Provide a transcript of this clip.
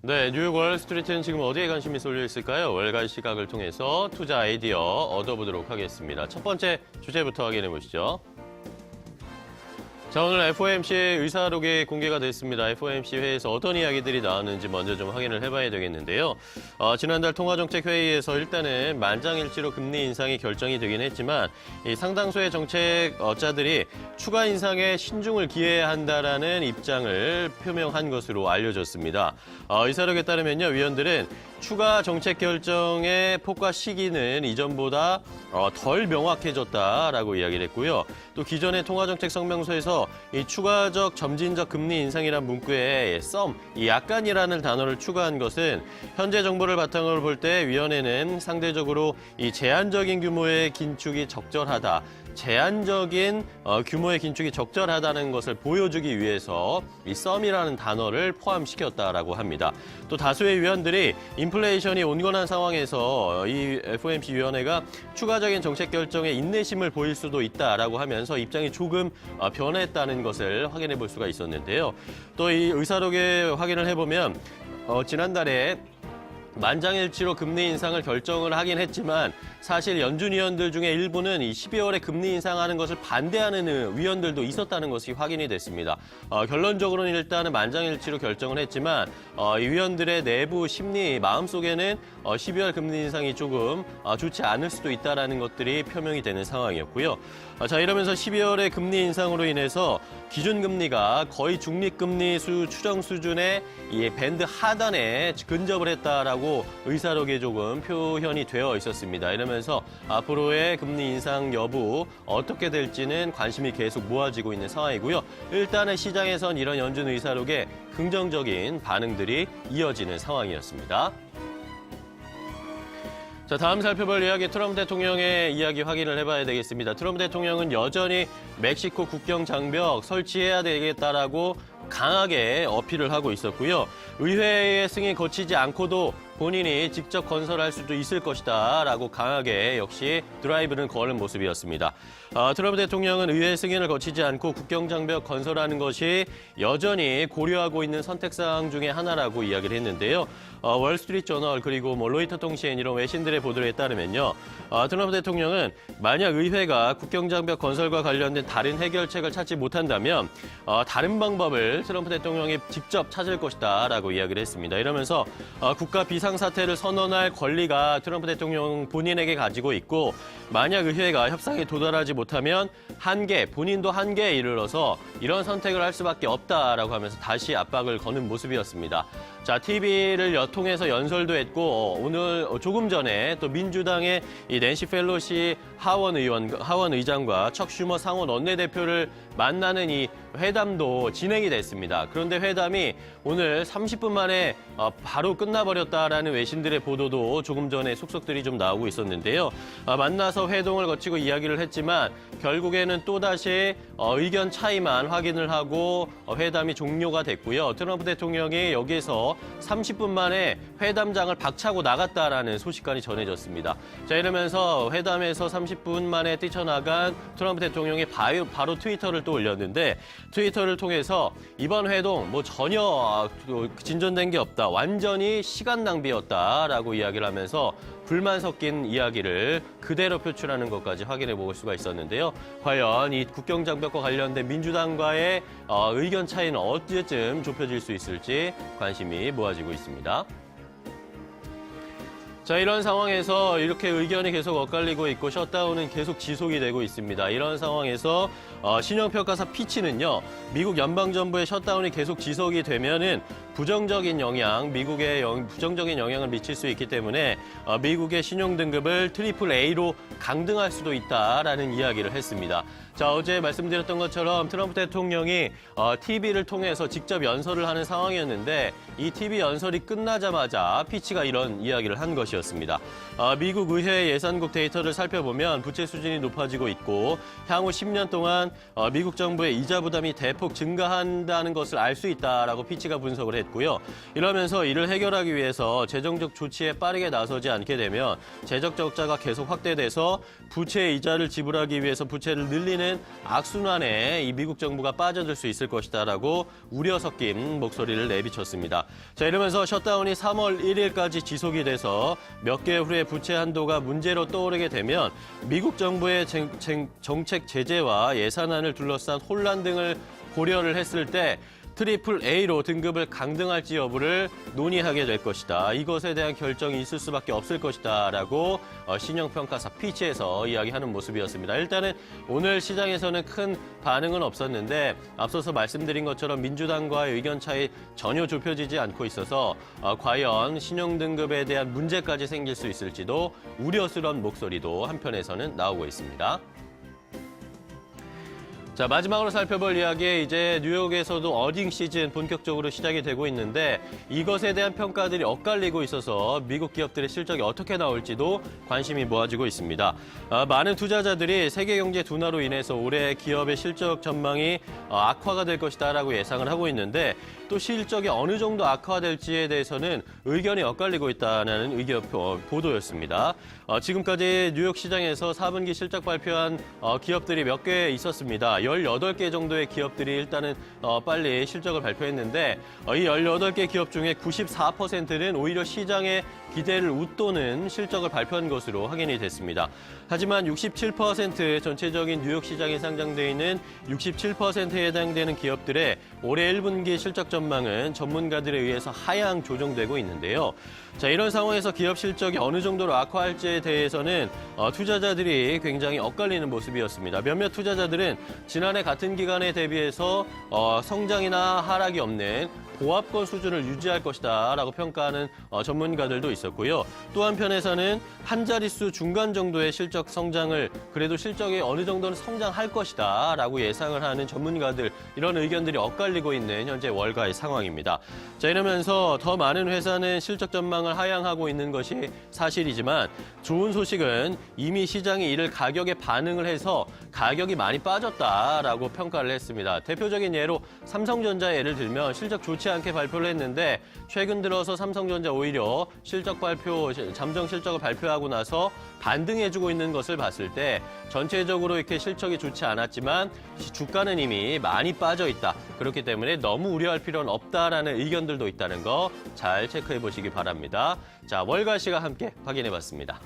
네, 뉴욕 월스트리트는 지금 어디에 관심이 쏠려 있을까요? 월간 시각을 통해서 투자 아이디어 얻어보도록 하겠습니다. 첫 번째 주제부터 확인해 보시죠. 자, 오늘 FOMC 의사록이 공개가 됐습니다. FOMC 회의에서 어떤 이야기들이 나왔는지 먼저 좀 확인을 해봐야 되겠는데요. 지난달 통화정책회의에서 일단은 만장일치로 금리 인상이 결정이 되긴 했지만 이 상당수의 정책자들이 추가 인상에 신중을 기해야 한다라는 입장을 표명한 것으로 알려졌습니다. 의사록에 따르면요, 위원들은 추가 정책 결정의 폭과 시기는 이전보다 덜 명확해졌다라고 이야기를 했고요. 또 기존의 통화정책 성명서에서 이 추가적 점진적 금리 인상이란 문구에 이 약간이라는 단어를 추가한 것은 현재 정보를 바탕으로 볼 때 위원회는 상대적으로 이 제한적인 규모의 긴축이 적절하다. 제한적인 규모의 긴축이 적절하다는 것을 보여주기 위해서 이 썸이라는 단어를 포함시켰다라고 합니다. 또 다수의 위원들이 인플레이션이 온건한 상황에서 이 FOMC 위원회가 추가적인 정책 결정에 인내심을 보일 수도 있다라고 하면서 입장이 조금 변했다는 것을 확인해 볼 수가 있었는데요. 또 이 의사록에 확인을 해보면 지난달에 만장일치로 금리 인상을 결정을 하긴 했지만 사실 연준 위원들 중에 일부는 이 12월에 금리 인상하는 것을 반대하는 위원들도 있었다는 것이 확인이 됐습니다. 결론적으로는 일단은 만장일치로 결정을 했지만 이 위원들의 내부 심리 마음속에는 12월 금리 인상이 조금 좋지 않을 수도 있다는 것들이 표명이 되는 상황이었고요. 자, 이러면서 12월의 금리 인상으로 인해서 기준금리가 거의 중립금리 추정 수준의 이 밴드 하단에 근접을 했다라고 의사록에 조금 표현이 되어 있었습니다. 이러면서 앞으로의 금리 인상 여부 어떻게 될지는 관심이 계속 모아지고 있는 상황이고요. 일단은 시장에선 이런 연준 의사록에 긍정적인 반응들이 이어지는 상황이었습니다. 자, 다음 살펴볼 이야기 트럼프 대통령의 이야기 확인을 해봐야 되겠습니다. 트럼프 대통령은 여전히 멕시코 국경 장벽 설치해야 되겠다라고 강하게 어필을 하고 있었고요. 의회의 승인 거치지 않고도 본인이 직접 건설할 수도 있을 것이다 라고 강하게 역시 드라이브는 거는 모습이었습니다. 트럼프 대통령은 의회 승인을 거치지 않고 국경장벽 건설하는 것이 여전히 고려하고 있는 선택사항 중에 하나라고 이야기를 했는데요. 월스트리트 저널 그리고 로이터 통신 이런 외신들의 보도에 따르면요. 트럼프 대통령은 만약 의회가 국경장벽 건설과 관련된 다른 해결책을 찾지 못한다면 다른 방법을 트럼프 대통령이 직접 찾을 것이다 라고 이야기를 했습니다. 이러면서 국가 비상사태를 선언할 권리가 트럼프 대통령 본인에게 가지고 있고 만약 의회가 협상에 도달하지 못하면 본인도 한계에 이르러서 이런 선택을 할 수밖에 없다라고 하면서 다시 압박을 거는 모습이었습니다. 자, TV를 통해서 연설도 했고 오늘 조금 전에 또 민주당의 이 낸시 펠로시 하원 의장과 척 슈머 상원 원내대표를 만나는 이 회담도 진행이 됐습니다. 그런데 회담이 오늘 30분 만에 바로 끝나버렸다라는 외신들의 보도도 조금 전에 속속들이 좀 나오고 있었는데요. 만나서 회동을 거치고 이야기를 했지만 결국에는 또다시 의견 차이만 확인을 하고 회담이 종료가 됐고요. 트럼프 대통령이 여기에서 30분 만에 회담장을 박차고 나갔다라는 소식까지 전해졌습니다. 자, 이러면서 회담에서 30분 만에 뛰쳐나간 트럼프 대통령이 바로 트위터를 또 올렸는데 트위터를 통해서 이번 회동 전혀 진전된 게 없다. 완전히 시간 낭비였다라고 이야기를 하면서 불만 섞인 이야기를 그대로 표출하는 것까지 확인해 볼 수가 있었는데요. 과연 이 국경장벽과 관련된 민주당과의 의견 차이는 언제쯤 좁혀질 수 있을지 관심이 모아지고 있습니다. 자, 이런 상황에서 이렇게 의견이 계속 엇갈리고 있고 셧다운은 계속 지속이 되고 있습니다. 이런 상황에서 신용평가사 피치는요. 미국 연방정부의 셧다운이 계속 지속이 되면은 미국에 부정적인 영향을 미칠 수 있기 때문에 미국의 신용등급을 트리플 A로 강등할 수도 있다라는 이야기를 했습니다. 자, 어제 말씀드렸던 것처럼 트럼프 대통령이 TV를 통해서 직접 연설을 하는 상황이었는데 이 TV 연설이 끝나자마자 피치가 이런 이야기를 한 것이었습니다. 미국 의회 예산국 데이터를 살펴보면 부채 수준이 높아지고 있고 향후 10년 동안 미국 정부의 이자 부담이 대폭 증가한다는 것을 알 수 있다라고 피치가 분석을 했고요. 이러면서 이를 해결하기 위해서 재정적 조치에 빠르게 나서지 않게 되면 재적 적자가 계속 확대돼서 부채 이자를 지불하기 위해서 부채를 늘리는 이어지는 악순환에 이 미국 정부가 빠져들 수 있을 것이다라고 우려 섞인 목소리를 내비쳤습니다. 자, 이러면서 셧다운이 3월 1일까지 지속이 돼서 몇 개월 후에 부채 한도가 문제로 떠오르게 되면 미국 정부의 정책 제재와 예산안을 둘러싼 혼란 등을 고려를 했을 때 트리플 A로 등급을 강등할지 여부를 논의하게 될 것이다. 이것에 대한 결정이 있을 수밖에 없을 것이다. 라고 신용평가사 피치에서 이야기하는 모습이었습니다. 일단은 오늘 시장에서는 큰 반응은 없었는데 앞서서 말씀드린 것처럼 민주당과의 의견 차이 전혀 좁혀지지 않고 있어서 과연 신용등급에 대한 문제까지 생길 수 있을지도 우려스러운 목소리도 한편에서는 나오고 있습니다. 자, 마지막으로 살펴볼 이야기, 이제 뉴욕에서도 어닝 시즌 본격적으로 시작이 되고 있는데 이것에 대한 평가들이 엇갈리고 있어서 미국 기업들의 실적이 어떻게 나올지도 관심이 모아지고 있습니다. 많은 투자자들이 세계 경제 둔화로 인해서 올해 기업의 실적 전망이 악화가 될 것이다라고 예상을 하고 있는데 또 실적이 어느 정도 악화될지에 대해서는 의견이 엇갈리고 있다는 의견 보도였습니다. 지금까지 뉴욕 시장에서 4분기 실적 발표한 기업들이 몇 개 있었습니다. 18개 정도의 기업들이 일단은 빨리 실적을 발표했는데 이 18개 기업 중에 94%는 오히려 시장의 기대를 웃도는 실적을 발표한 것으로 확인이 됐습니다. 하지만 67% 전체적인 뉴욕 시장에 상장되어 있는 67%에 해당되는 기업들의 올해 1분기 실적 전망은 전문가들에 의해서 하향 조정되고 있는데요. 자, 이런 상황에서 기업 실적이 어느 정도로 악화할지에 대해서는 투자자들이 굉장히 엇갈리는 모습이었습니다. 몇몇 투자자들은 지난해 같은 기간에 대비해서 성장이나 하락이 없는 보합권 수준을 유지할 것이다 라고 평가하는 전문가들도 있었고요. 또 한편에서는 한 자릿수 중간 정도의 실적 성장을 그래도 실적이 어느 정도는 성장할 것이다 라고 예상을 하는 전문가들, 이런 의견들이 엇갈리고 있는 현재 월가의 상황입니다. 자, 이러면서 더 많은 회사는 실적 전망을 하향하고 있는 것이 사실이지만 좋은 소식은 이미 시장이 이를 가격에 반응을 해서 가격이 많이 빠졌다라고 평가를 했습니다. 대표적인 예로 삼성전자 예를 들면 실적 좋지 않게 발표를 했는데 최근 들어서 삼성전자 오히려 잠정 실적을 발표하고 나서 반등해주고 있는 것을 봤을 때 전체적으로 이렇게 실적이 좋지 않았지만 주가는 이미 많이 빠져 있다. 그렇기 때문에 너무 우려할 필요는 없다라는 의견들도 있다는 거 잘 체크해 보시기 바랍니다. 자, 월가시가 함께 확인해 봤습니다.